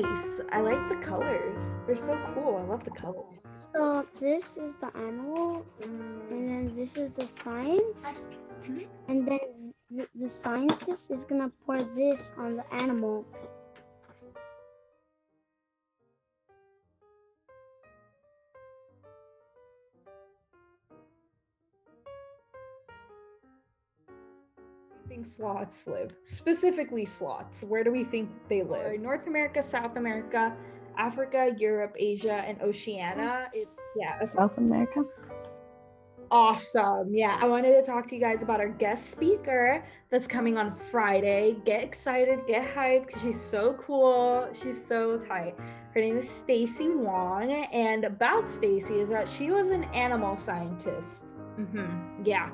nice. I like the colors. They're so cool. I love the colors. So this is the animal, and then this is the science, and then the scientist is gonna pour this on the animal. Think sloths live? Specifically sloths. Where do we think they live? North America, South America, Africa, Europe, Asia, and Oceania. South America. Awesome. Yeah, I wanted to talk to you guys about our guest speaker that's coming on Friday. Get excited, get hyped, because she's so cool. She's so tight. Her name is Staci Wong, and about Staci is that she was an animal scientist. Yeah.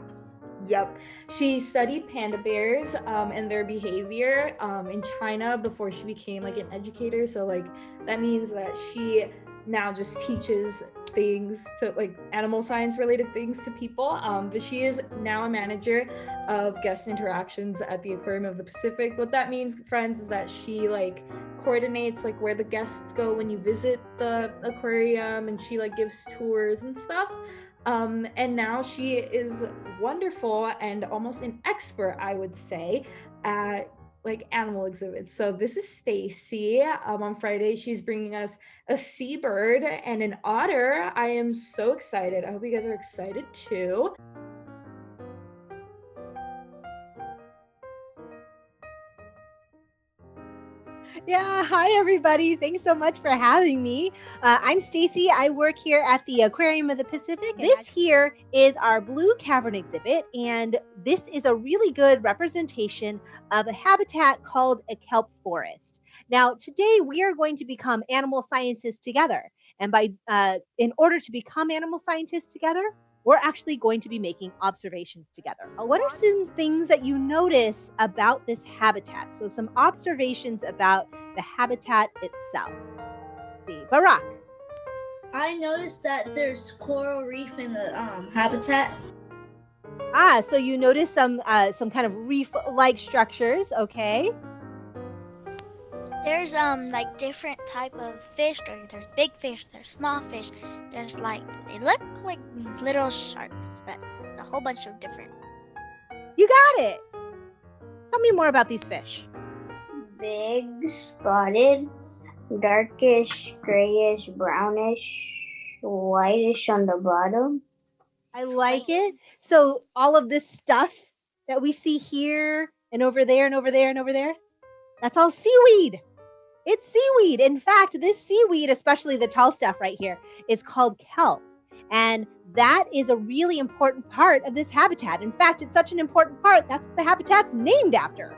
Yep. She studied panda bears and their behavior in China before she became like an educator. So like that means that she now just teaches things to like animal science related things to people. But she is now a manager of guest interactions at the Aquarium of the Pacific. What that means, friends, is that she like coordinates like where the guests go when you visit the aquarium, and she like gives tours and stuff. And now she is wonderful and almost an expert, I would say, at like animal exhibits. So this is Staci. On Friday, she's bringing us a seabird and an otter. I am so excited. I hope you guys are excited too. Yeah, hi everybody. Thanks so much for having me. I'm Staci. I work here at the Aquarium of the Pacific. This here is our blue cavern exhibit, and this is a really good representation of a habitat called a kelp forest. Now, today we are going to become animal scientists together, and in order to become animal scientists together, we're actually going to be making observations together. What are some things that you notice about this habitat? So some observations about the habitat itself. Let's see, Barack. I noticed that there's coral reef in the habitat. So you notice some kind of reef-like structures, okay? There's like different type of fish. There's big fish, there's small fish. There's like, they look like little sharks, but there's a whole bunch of different. You got it. Tell me more about these fish. Big, spotted, darkish, grayish, brownish, whitish on the bottom. I like it. So all of this stuff that we see here and over there and over there and over there, that's all seaweed. It's seaweed. In fact, this seaweed, especially the tall stuff right here, is called kelp. And that is a really important part of this habitat. In fact, it's such an important part, that's what the habitat's named after.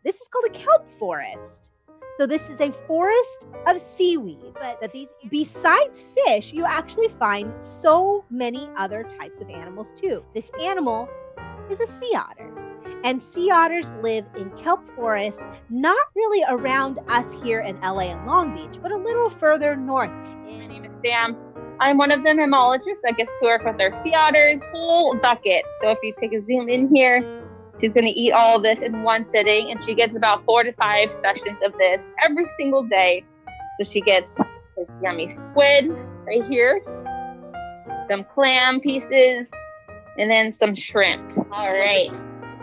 This is called a kelp forest. So this is a forest of seaweed. But besides fish, you actually find so many other types of animals too. This animal is a sea otter. And sea otters live in kelp forests, not really around us here in LA and Long Beach, but a little further north. My name is Sam. I'm one of the mammalogists that gets to work with our sea otters, whole bucket. So if you take a zoom in here, she's going to eat all of this in one sitting, and she gets about 4 to 5 sessions of this every single day. So she gets this yummy squid right here, some clam pieces, and then some shrimp. All right.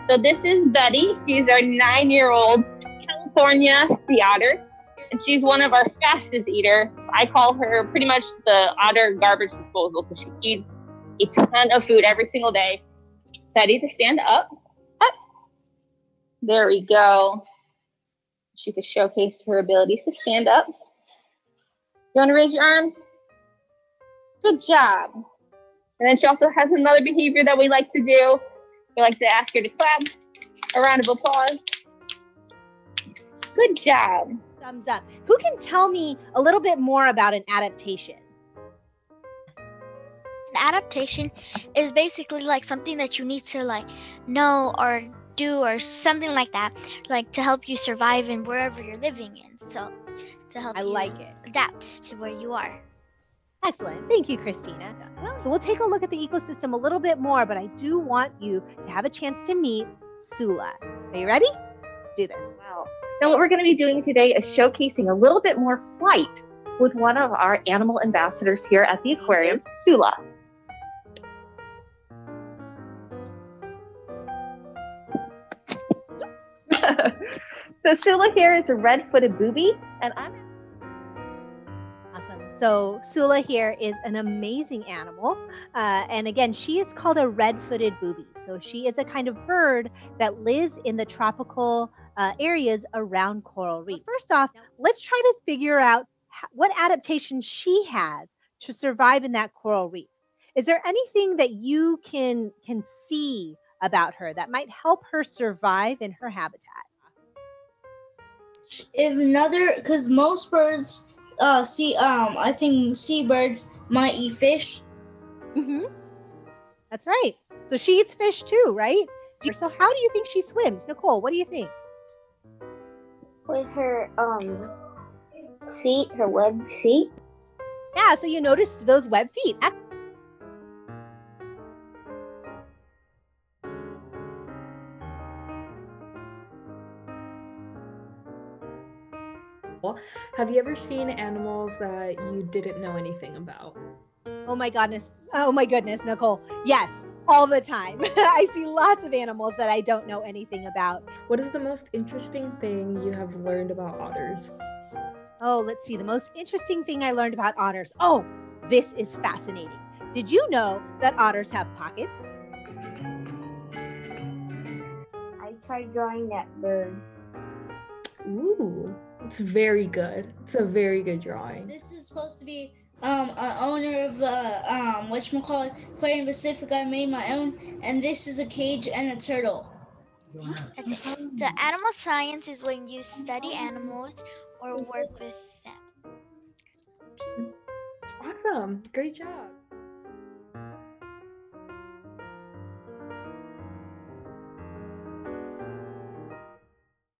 So this is Betty. She's our 9-year-old California sea otter, and she's one of our fastest eater. I call her pretty much the otter garbage disposal because she eats a ton of food every single day. Betty, to stand up. Up. There we go. She could showcase her abilities to stand up. You want to raise your arms? Good job. And then she also has another behavior that we like to do. We like to ask her to clap. A round of applause. Good job. Thumbs up. Who can tell me a little bit more about an adaptation? An adaptation is basically like something that you need to like know or do or something like that, like to help you survive in wherever you're living in. So to help you adapt to where you are. Excellent. Thank you, Christina. Well, so we'll take a look at the ecosystem a little bit more, but I do want you to have a chance to meet Sula. Are you ready? Let's do this. Wow. Now, what we're going to be doing today is showcasing a little bit more flight with one of our animal ambassadors here at the aquarium, Sula. So Sula here is a red-footed booby, and I'm awesome. So Sula here is an amazing animal, and again, she is called a red-footed booby. So she is a kind of bird that lives in the tropical areas around coral reef. First off, let's try to figure out what adaptation she has to survive in that coral reef. Is there anything that you can see about her that might help her survive in her habitat? Because most birds, I think seabirds might eat fish. Mm-hmm. That's right. So she eats fish too, right? So how do you think she swims? Nicole, what do you think? With her feet, her webbed feet. Yeah, so you noticed those webbed feet. Have you ever seen animals that you didn't know anything about? Oh my goodness, Nicole. Yes, all the time. I see lots of animals that I don't know anything about. What is the most interesting thing you have learned about otters? Oh, let's see. The most interesting thing I learned about otters. Oh, this is fascinating. Did you know that otters have pockets? I tried drawing that bird. Ooh, it's very good. It's a very good drawing. This is supposed to be an owner of whatchamacallit, Aquarium Pacific. I made my own, and this is a cage and a turtle. That's it. The animal science is when you study animals or work with them. Awesome. Great job.